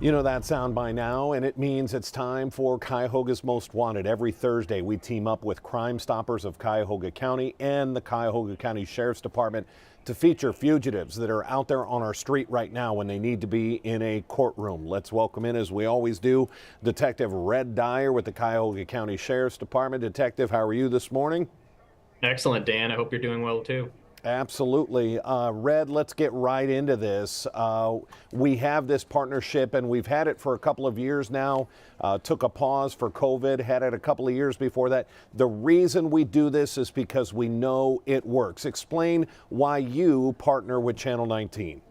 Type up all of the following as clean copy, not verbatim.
You know that sound by now, and it means it's time for Cuyahoga's Most Wanted. Every Thursday, we team up with Crime Stoppers of Cuyahoga County and the Cuyahoga County Sheriff's Department to feature fugitives that are out there on our street right now when they need to be in a courtroom. Let's welcome in, as we always do, Detective Red Dyer with the Cuyahoga County Sheriff's Department. Detective, how are you this morning? Excellent, Dan. I hope you're doing well too. Absolutely. Red, let's get right into this. We have this partnership and we've had it for a couple of years now. Took a pause for COVID, had it a couple of years before that. The reason we do this is because we know it works. Explain why you partner with Channel 19.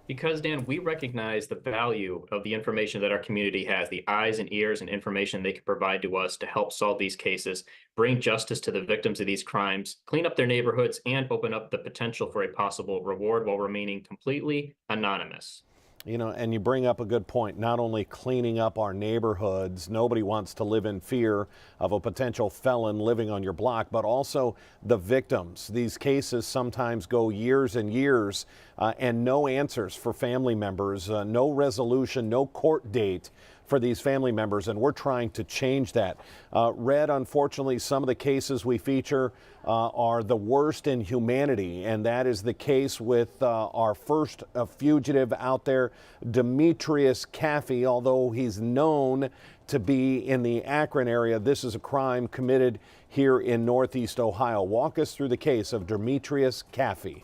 Because, Dan, we recognize the value of the information that our community has, the eyes and ears and information they can provide to us to help solve these cases, bring justice to the victims of these crimes, clean up their neighborhoods, and open up the potential for a possible reward while remaining completely anonymous. You know, and you bring up a good point, not only cleaning up our neighborhoods, nobody wants to live in fear of a potential felon living on your block, but also the victims. These cases sometimes go years and years and no answers for family members, no resolution, no court date for these family members, and we're trying to change that. Red, unfortunately, some of the cases we feature are the worst in humanity, and that is the case with our first fugitive out there, Demetrius Caffee. Although he's known to be in the Akron area, this is a crime committed here in Northeast Ohio. Walk us through the case of Demetrius Caffee.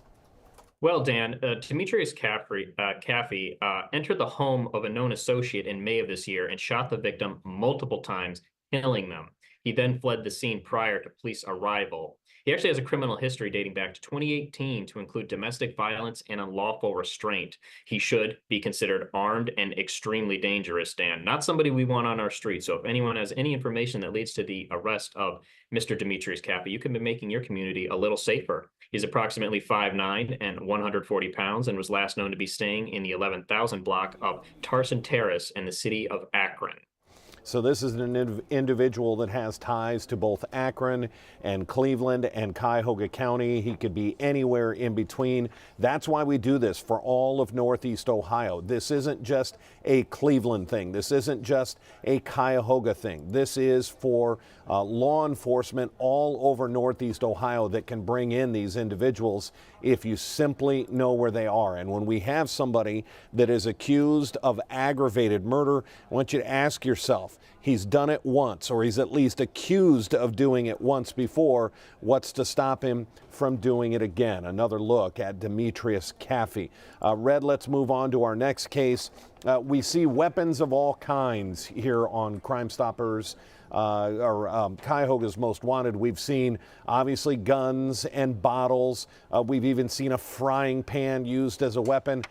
Well, Dan, Demetrius Caffey entered the home of a known associate in May of this year and shot the victim multiple times, killing them. He then fled the scene prior to police arrival. He actually has a criminal history dating back to 2018 to include domestic violence and unlawful restraint. He should be considered armed and extremely dangerous, Dan. Not somebody we want on our street. So if anyone has any information that leads to the arrest of Mr. Demetrius Caffey, you can be making your community a little safer. He's approximately 5'9" and 140 pounds and was last known to be staying in the 11,000 block of Tarson Terrace in the city of Akron. So this is an individual that has ties to both Akron and Cleveland and Cuyahoga County. He could be anywhere in between. That's why we do this for all of Northeast Ohio. This isn't just a Cleveland thing. This isn't just a Cuyahoga thing. This is for law enforcement all over Northeast Ohio that can bring in these individuals if you simply know where they are. And when we have somebody that is accused of aggravated murder, I want you to ask yourself, he's done it once, or he's at least accused of doing it once before. What's to stop him from doing it again? Another look at Demetrius Caffey. Red, let's move on to our next case. We see weapons of all kinds here on Crime Stoppers Cuyahoga's Most Wanted. We've seen obviously guns and bottles. We've even seen a frying pan used as a weapon.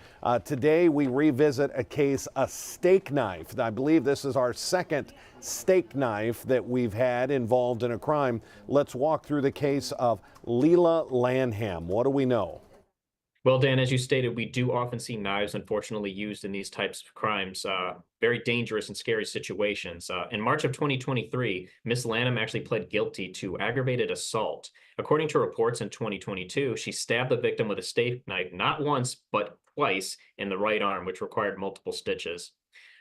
Today we revisit a case, a steak knife. I believe this is our second steak knife that we've had involved in a crime. Let's walk through the case of Leila Lanham. What do we know? Well, Dan, as you stated, we do often see knives, unfortunately, used in these types of crimes, very dangerous and scary situations. In March of 2023, Miss Lanham actually pled guilty to aggravated assault. According to reports in 2022, she stabbed the victim with a steak knife not once, but twice in the right arm, which required multiple stitches.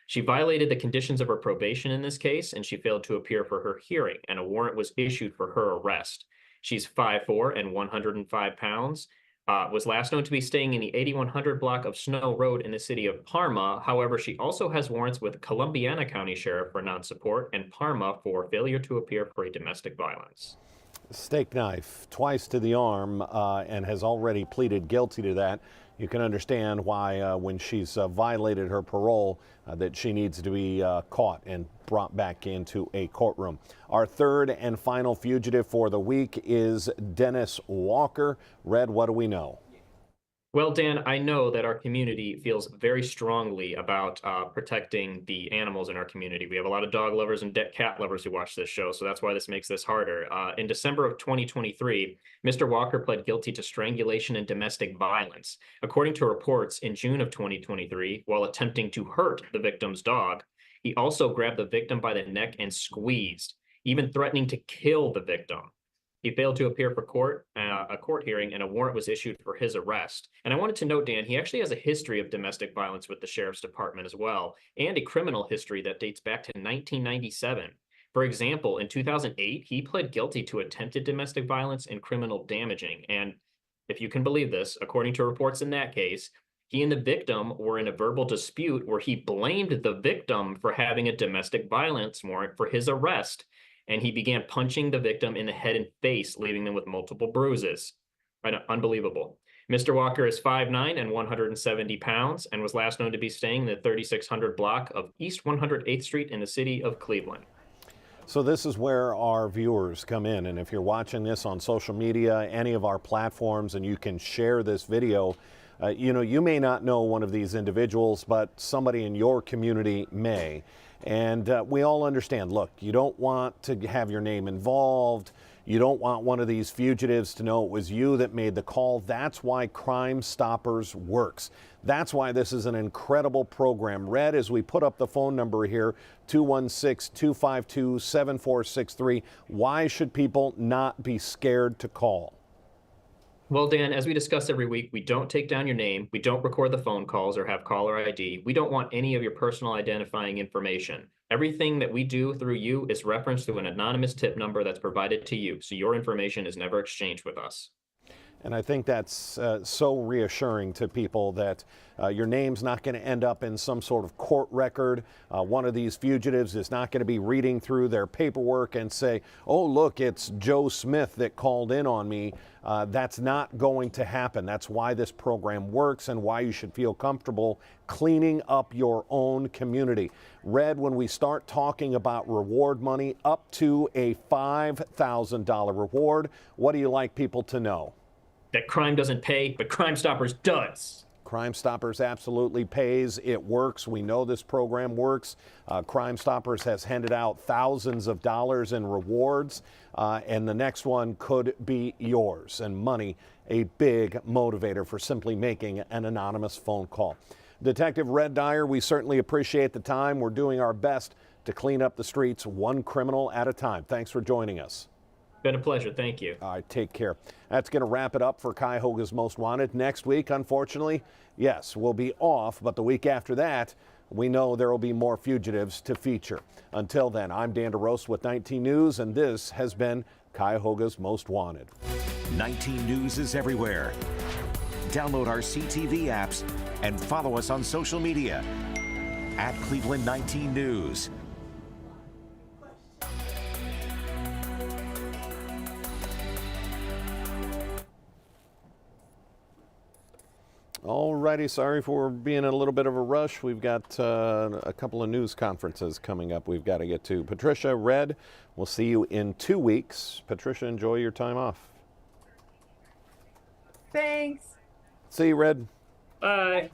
She violated the conditions of her probation in this case, and she failed to appear for her hearing, and a warrant was issued for her arrest. She's 5'4" and 105 pounds. Was last known to be staying in the 8100 block of Snow Road in the city of Parma. However, she also has warrants with Columbiana County Sheriff for non-support and Parma for failure to appear for a domestic violence. Steak knife twice to the arm and has already pleaded guilty to that. You can understand why when she's violated her parole that she needs to be caught and brought back into a courtroom. Our third and final fugitive for the week is Dennis Walker. Red, what do we know? Well, Dan, I know that our community feels very strongly about protecting the animals in our community. We have a lot of dog lovers and cat lovers who watch this show, so that's why this makes this harder. In December of 2023, Mr. Walker pled guilty to strangulation and domestic violence. According to reports, in June of 2023, while attempting to hurt the victim's dog, he also grabbed the victim by the neck and squeezed, even threatening to kill the victim. He failed to appear for a court hearing, and a warrant was issued for his arrest. And I wanted to note, Dan, he actually has a history of domestic violence with the sheriff's department as well, and a criminal history that dates back to 1997. For example, in 2008, he pled guilty to attempted domestic violence and criminal damaging. And if you can believe this, according to reports in that case, he and the victim were in a verbal dispute where he blamed the victim for having a domestic violence warrant for his arrest, and he began punching the victim in the head and face, leaving them with multiple bruises. Unbelievable. Mr. Walker is 5'9" and 170 pounds, and was last known to be staying in the 3600 block of East 108th Street in the city of Cleveland. So this is where our viewers come in, and if you're watching this on social media, any of our platforms, and you can share this video, you may not know one of these individuals, but somebody in your community may. And we all understand, look, you don't want to have your name involved. You don't want one of these fugitives to know it was you that made the call. That's why Crime Stoppers works. That's why this is an incredible program. Red, as we put up the phone number here, 216-252-7463. Why should people not be scared to call? Well, Dan, as we discuss every week, we don't take down your name, we don't record the phone calls or have caller ID. We don't want any of your personal identifying information. Everything that we do through you is referenced to an anonymous tip number that's provided to you, so your information is never exchanged with us. And I think that's so reassuring to people that your name's not going to end up in some sort of court record. One of these fugitives is not going to be reading through their paperwork and say, oh, look, it's Joe Smith that called in on me. That's not going to happen. That's why this program works and why you should feel comfortable cleaning up your own community. Red, when we start talking about reward money, up to a $5,000 reward, what do you like people to know? That crime doesn't pay, but Crime Stoppers does. Crime Stoppers absolutely pays. It works. We know this program works. Crime Stoppers has handed out thousands of dollars in rewards, and the next one could be yours. And money, a big motivator for simply making an anonymous phone call. Detective Red Dyer, we certainly appreciate the time. We're doing our best to clean up the streets one criminal at a time. Thanks for joining us. Been a pleasure. Thank you. All right, take care. That's going to wrap it up for Cuyahoga's Most Wanted. Next week, unfortunately, yes, we'll be off, but the week after that, we know there will be more fugitives to feature. Until then, I'm Dan DeRose with 19 News, and this has been Cuyahoga's Most Wanted. 19 News is everywhere. Download our CTV apps and follow us on social media at Cleveland 19 News. All righty, sorry for being in a little bit of a rush. We've got a couple of news conferences coming up we've got to get to. Patricia, Red, we'll see you in 2 weeks. Patricia, enjoy your time off. Thanks. See you, Red. Bye.